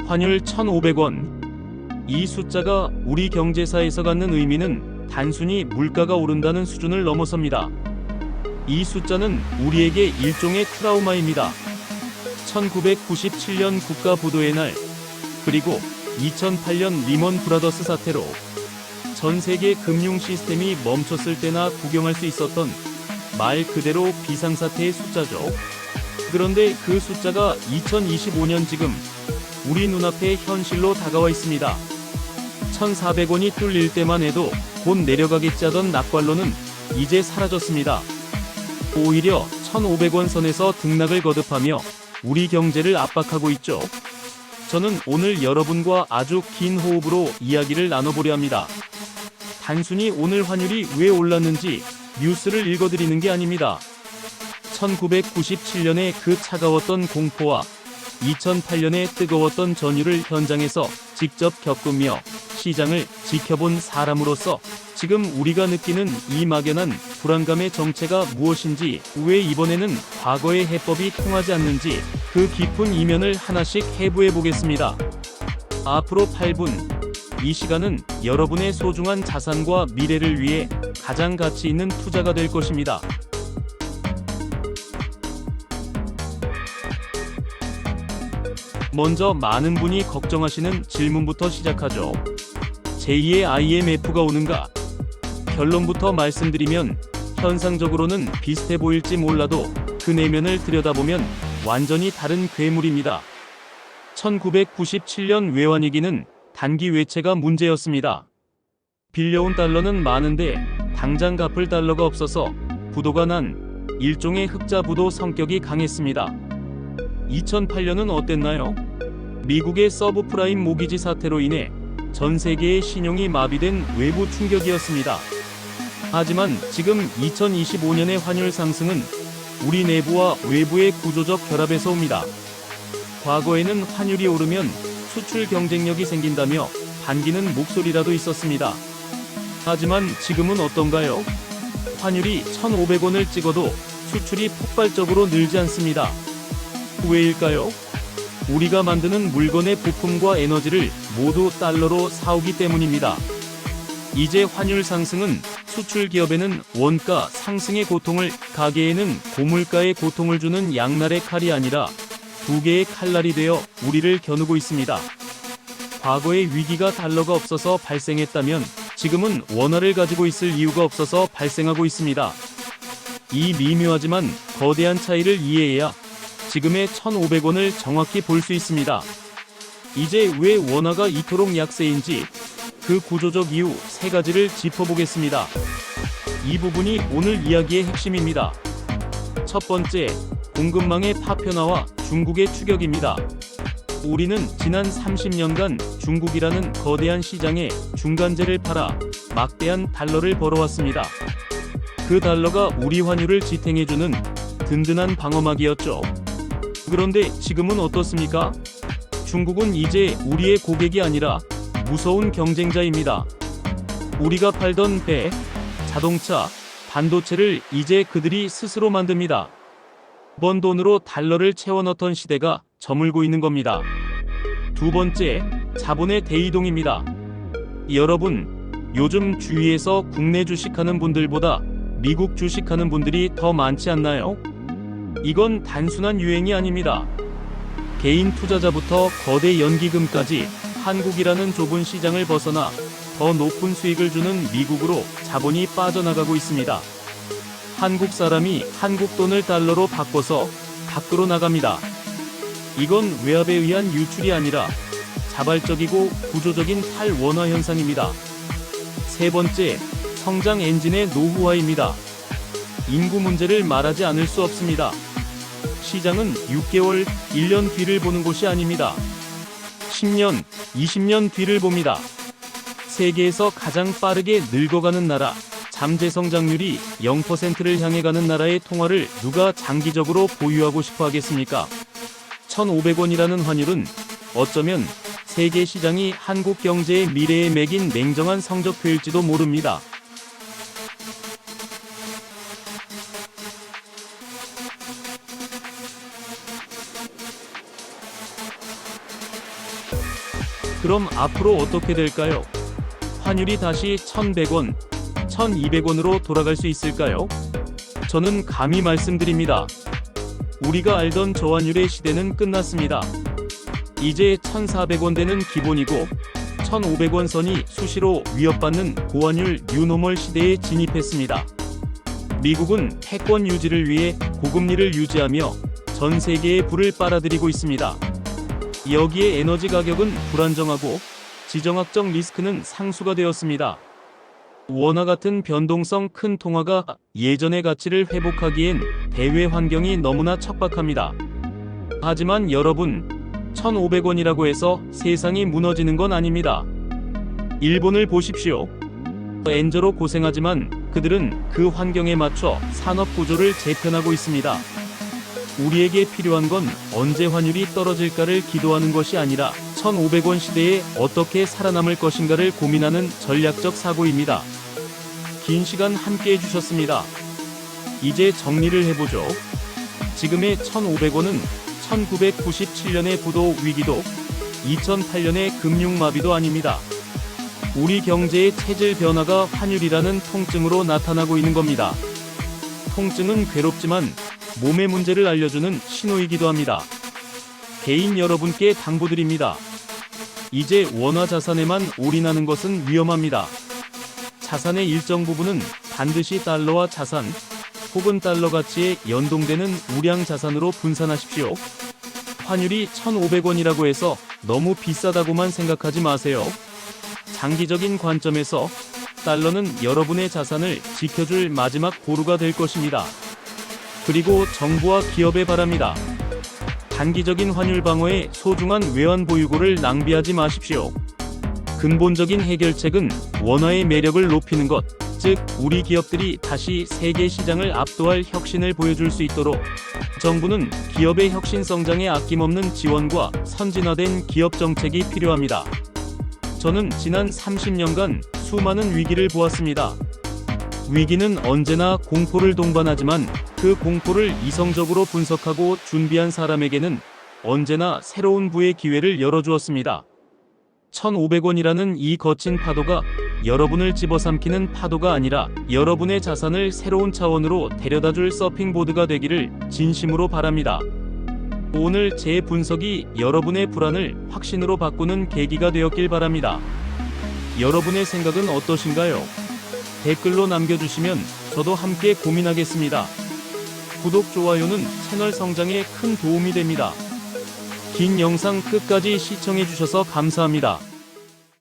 환율 1,500원. 이 숫자가 우리 경제사에서 갖는 의미는 단순히 물가가 오른다는 수준을 넘어섭니다. 이 숫자는 우리에게 일종의 트라우마입니다. 1997년 국가부도의 날, 그리고 2008년 리먼 브라더스 사태로 전 세계 금융 시스템이 멈췄을 때나 구경할 수 있었던 말 그대로 비상사태의 숫자죠. 그런데 그 숫자가 2025년 지금 우리 눈앞에 현실로 다가와 있습니다. 1,400원이 뚫릴 때만 해도 곧 내려가겠지 하던 낙관론은 이제 사라졌습니다. 오히려 1,500원 선에서 등락을 거듭하며 우리 경제를 압박하고 있죠. 저는 오늘 여러분과 아주 긴 호흡으로 이야기를 나눠보려 합니다. 단순히 오늘 환율이 왜 올랐는지 뉴스를 읽어드리는 게 아닙니다. 1997년의 그 차가웠던 공포와 2008년의 뜨거웠던 전율을 현장에서 직접 겪으며 시장을 지켜본 사람으로서 지금 우리가 느끼는 이 막연한 불안감의 정체가 무엇인지, 왜 이번에는 과거의 해법이 통하지 않는지 그 깊은 이면을 하나씩 해부해 보겠습니다. 앞으로 8분, 이 시간은 여러분의 소중한 자산과 미래를 위해 가장 가치 있는 투자가 될 것입니다. 먼저 많은 분이 걱정하시는 질문부터 시작하죠. 제2의 IMF가 오는가? 결론부터 말씀드리면 현상적으로는 비슷해 보일지 몰라도 그 내면을 들여다보면 완전히 다른 괴물입니다. 1997년 외환위기는 단기 외채가 문제였습니다. 빌려온 달러는 많은데 당장 갚을 달러가 없어서 부도가 난 일종의 흑자부도 성격이 강했습니다. 2008년은 어땠나요? 미국의 서브프라임 모기지 사태로 인해 전 세계의 신용이 마비된 외부 충격이었습니다. 하지만 지금 2025년의 환율 상승은 우리 내부와 외부의 구조적 결합에서 옵니다. 과거에는 환율이 오르면 수출 경쟁력이 생긴다며 반기는 목소리라도 있었습니다. 하지만 지금은 어떤가요? 환율이 1,500원을 찍어도 수출이 폭발적으로 늘지 않습니다. 왜일까요? 우리가 만드는 물건의 부품과 에너지를 모두 달러로 사오기 때문입니다. 이제 환율 상승은 수출 기업에는 원가 상승의 고통을, 가게에는 고물가의 고통을 주는 양날의 칼이 아니라 두 개의 칼날이 되어 우리를 겨누고 있습니다. 과거의 위기가 달러가 없어서 발생했다면 지금은 원화를 가지고 있을 이유가 없어서 발생하고 있습니다. 이 미묘하지만 거대한 차이를 이해해야 지금의 1,500원을 정확히 볼 수 있습니다. 이제 왜 원화가 이토록 약세인지 그 구조적 이유 3가지를 짚어보겠습니다. 이 부분이 오늘 이야기의 핵심입니다. 첫 번째, 공급망의 파편화와 중국의 추격입니다. 우리는 지난 30년간 중국이라는 거대한 시장에 중간재를 팔아 막대한 달러를 벌어왔습니다. 그 달러가 우리 환율을 지탱해주는 든든한 방어막이었죠. 그런데 지금은 어떻습니까? 중국은 이제 우리의 고객이 아니라 무서운 경쟁자입니다. 우리가 팔던 배, 자동차, 반도체를 이제 그들이 스스로 만듭니다. 번 돈으로 달러를 채워넣던 시대가 저물고 있는 겁니다. 두 번째, 자본의 대이동입니다. 여러분, 요즘 주위에서 국내 주식하는 분들보다 미국 주식하는 분들이 더 많지 않나요? 이건 단순한 유행이 아닙니다. 개인 투자자부터 거대 연기금까지 한국이라는 좁은 시장을 벗어나 더 높은 수익을 주는 미국으로 자본이 빠져나가고 있습니다. 한국 사람이 한국 돈을 달러로 바꿔서 밖으로 나갑니다. 이건 외압에 의한 유출이 아니라 자발적이고 구조적인 탈원화 현상입니다. 세 번째, 성장 엔진의 노후화입니다. 인구 문제를 말하지 않을 수 없습니다. 시장은 6개월, 1년 뒤를 보는 곳이 아닙니다. 10년, 20년 뒤를 봅니다. 세계에서 가장 빠르게 늙어가는 나라, 잠재 성장률이 0%를 향해 가는 나라의 통화를 누가 장기적으로 보유하고 싶어 하겠습니까? 1,500원이라는 환율은 어쩌면 세계 시장이 한국 경제의 미래에 매긴 냉정한 성적표일지도 모릅니다. 그럼 앞으로 어떻게 될까요? 환율이 다시 1,100원, 1,200원으로 돌아갈 수 있을까요? 저는 감히 말씀드립니다. 우리가 알던 저환율의 시대는 끝났습니다. 이제 1,400원대는 기본이고 1,500원 선이 수시로 위협받는 고환율 뉴노멀 시대에 진입했습니다. 미국은 패권 유지를 위해 고금리를 유지하며 전 세계에 불을 빨아들이고 있습니다. 여기에 에너지 가격은 불안정하고 지정학적 리스크는 상수가 되었습니다. 원화 같은 변동성 큰 통화가 예전의 가치를 회복하기엔 대외 환경이 너무나 척박합니다. 하지만 여러분, 1,500원이라고 해서 세상이 무너지는 건 아닙니다. 일본을 보십시오. 엔저로 고생하지만 그들은 그 환경에 맞춰 산업 구조를 재편하고 있습니다. 우리에게 필요한 건 언제 환율이 떨어질까를 기도하는 것이 아니라 1,500원 시대에 어떻게 살아남을 것인가를 고민하는 전략적 사고입니다. 긴 시간 함께 해주셨습니다. 이제 정리를 해보죠. 지금의 1,500원은 1997년의 부도 위기도 2008년의 금융마비도 아닙니다. 우리 경제의 체질 변화가 환율이라는 통증으로 나타나고 있는 겁니다. 통증은 괴롭지만 몸의 문제를 알려주는 신호이기도 합니다. 개인 여러분께 당부드립니다. 이제 원화 자산에만 올인하는 것은 위험합니다. 자산의 일정 부분은 반드시 달러와 자산 혹은 달러 가치에 연동되는 우량 자산으로 분산하십시오. 환율이 1,500원이라고 해서 너무 비싸다고만 생각하지 마세요. 장기적인 관점에서 달러는 여러분의 자산을 지켜줄 마지막 보루가 될 것입니다. 그리고 정부와 기업에 바랍니다. 단기적인 환율 방어에 소중한 외환 보유고를 낭비하지 마십시오. 근본적인 해결책은 원화의 매력을 높이는 것, 즉 우리 기업들이 다시 세계 시장을 압도할 혁신을 보여줄 수 있도록 정부는 기업의 혁신 성장에 아낌없는 지원과 선진화된 기업 정책이 필요합니다. 저는 지난 30년간 수많은 위기를 보았습니다. 위기는 언제나 공포를 동반하지만 그 공포를 이성적으로 분석하고 준비한 사람에게는 언제나 새로운 부의 기회를 열어주었습니다. 1,500원이라는 이 거친 파도가 여러분을 집어삼키는 파도가 아니라 여러분의 자산을 새로운 차원으로 데려다줄 서핑보드가 되기를 진심으로 바랍니다. 오늘 제 분석이 여러분의 불안을 확신으로 바꾸는 계기가 되었길 바랍니다. 여러분의 생각은 어떠신가요? 댓글로 남겨주시면 저도 함께 고민하겠습니다. 구독, 좋아요는 채널 성장에 큰 도움이 됩니다. 긴 영상 끝까지 시청해주셔서 감사합니다.